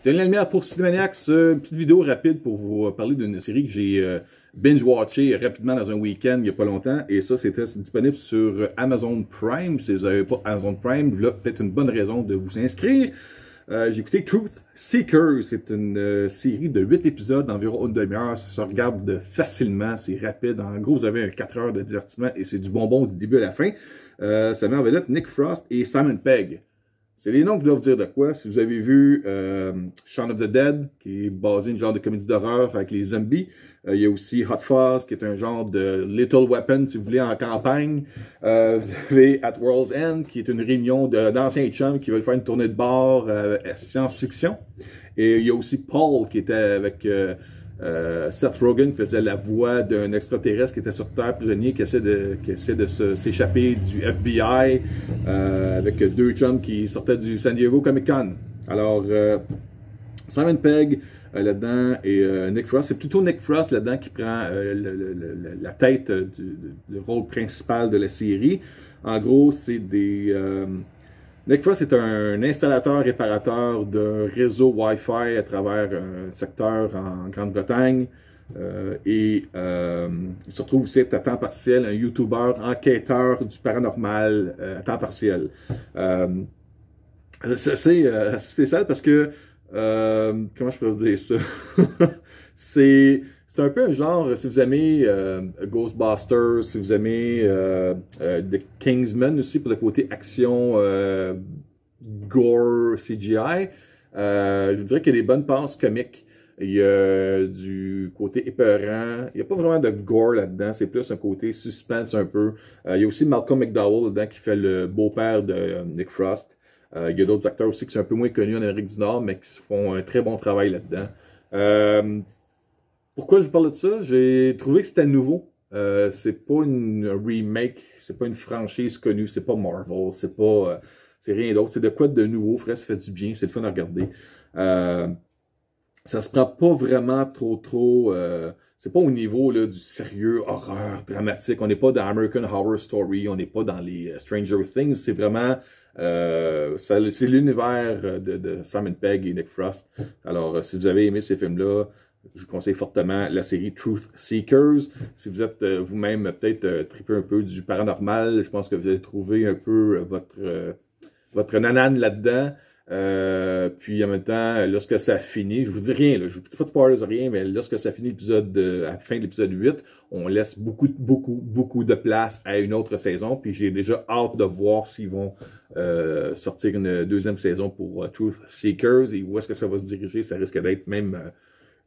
Denis Lalemière pour Cinémaniacs, une petite vidéo rapide pour vous parler d'une série que j'ai binge-watché rapidement dans un week-end il n'y a pas longtemps. Et ça, c'était disponible sur Amazon Prime. Si vous n'avez pas Amazon Prime, là, peut-être une bonne raison de vous inscrire. J'ai écouté Truth Seekers. C'est une série de 8 épisodes d'environ une demi-heure. Ça se regarde facilement, c'est rapide. En gros, vous avez 4 heures de divertissement et c'est du bonbon du début à la fin. Ça met en vedette Nick Frost et Simon Pegg. C'est des noms qui doivent dire de quoi. Si vous avez vu Shaun of the Dead, qui est basé une genre de comédie d'horreur avec les zombies. Il y a aussi Hot Fuzz, qui est un genre de Little Weapon, si vous voulez, en campagne. Vous avez At World's End, qui est une réunion d'anciens chums qui veulent faire une tournée de bar science-fiction. Et il y a aussi Paul, qui était avec Seth Rogen, qui faisait la voix d'un extraterrestre qui était sur Terre, prisonnier, qui essaie de s'échapper du FBI, avec deux chums qui sortaient du San Diego Comic-Con. Alors, Simon Pegg là-dedans et Nick Frost. C'est plutôt Nick Frost là-dedans qui prend la tête du rôle principal de la série. En gros, c'est des... Nick Frost est un installateur-réparateur d'un réseau Wi-Fi à travers un secteur en Grande-Bretagne. Il se retrouve aussi à temps partiel, un YouTuber enquêteur du paranormal à temps partiel. C'est assez spécial parce que, comment je peux vous dire ça? C'est un peu un genre, si vous aimez Ghostbusters, si vous aimez The Kingsman aussi pour le côté action, gore, CGI, je vous dirais qu'il y a des bonnes passes comiques. Il y a du côté épeurant. Il n'y a pas vraiment de gore là-dedans. C'est plus un côté suspense un peu. Il y a aussi Malcolm McDowell là-dedans qui fait le beau-père de Nick Frost. Il y a d'autres acteurs aussi qui sont un peu moins connus en Amérique du Nord, mais qui font un très bon travail là-dedans. Pourquoi je vous parle de ça? J'ai trouvé que c'était nouveau. C'est pas une remake, c'est pas une franchise connue, c'est pas Marvel, c'est pas... c'est rien d'autre. C'est de quoi de nouveau, frais, ça fait du bien, c'est le fun à regarder. Ça se prend pas vraiment trop... c'est pas au niveau là, du sérieux, horreur, dramatique. On n'est pas dans American Horror Story, on n'est pas dans les Stranger Things. C'est vraiment... c'est l'univers de Simon Pegg et Nick Frost. Alors, si vous avez aimé ces films-là, je vous conseille fortement la série Truth Seekers. Si vous êtes vous-même peut-être trippé un peu du paranormal, je pense que vous allez trouver un peu votre nanane là-dedans. Puis en même temps, lorsque ça finit, je vous dis rien, là, je vous dis pas de spoilers, rien, mais lorsque ça finit l'épisode, à la fin de l'épisode 8, on laisse beaucoup de place à une autre saison. Puis j'ai déjà hâte de voir s'ils vont sortir une deuxième saison pour Truth Seekers et où est-ce que ça va se diriger. Ça risque d'être même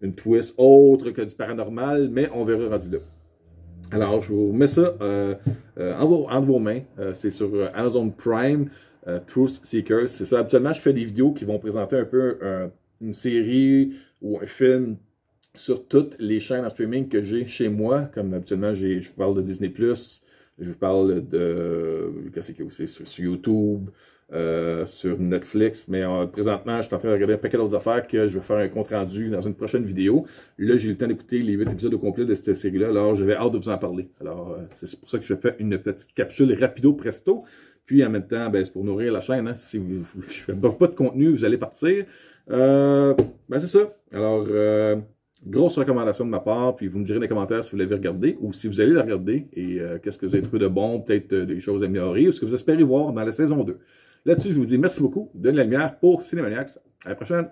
une twist autre que du paranormal, mais on verra rendu là. Alors, je vous mets ça entre vos mains. C'est sur Amazon Prime. Truth Seekers, c'est ça. Habituellement, je fais des vidéos qui vont présenter un peu une série ou un film sur toutes les chaînes en streaming que j'ai chez moi. Comme habituellement, je vous parle de Disney+, je vous parle de... qu'est-ce qu'il y a aussi sur YouTube, sur Netflix. Mais présentement, je suis en train de regarder un paquet d'autres affaires que je vais faire un compte-rendu dans une prochaine vidéo. Là, j'ai eu le temps d'écouter les 8 épisodes au complet de cette série-là. Alors, j'avais hâte de vous en parler. Alors, c'est pour ça que je fais une petite capsule rapido presto. Puis en même temps, ben, c'est pour nourrir la chaîne. Hein. Si je ne fais pas de contenu, vous allez partir. Ben, c'est ça. Alors, grosse recommandation de ma part. Puis vous me direz dans les commentaires si vous l'avez regardé ou si vous allez la regarder. Et qu'est-ce que vous avez trouvé de bon, peut-être des choses à améliorer ou ce que vous espérez voir dans la saison 2. Là-dessus, je vous dis merci beaucoup. Denis Lalemière pour Cinémaniacs. À la prochaine.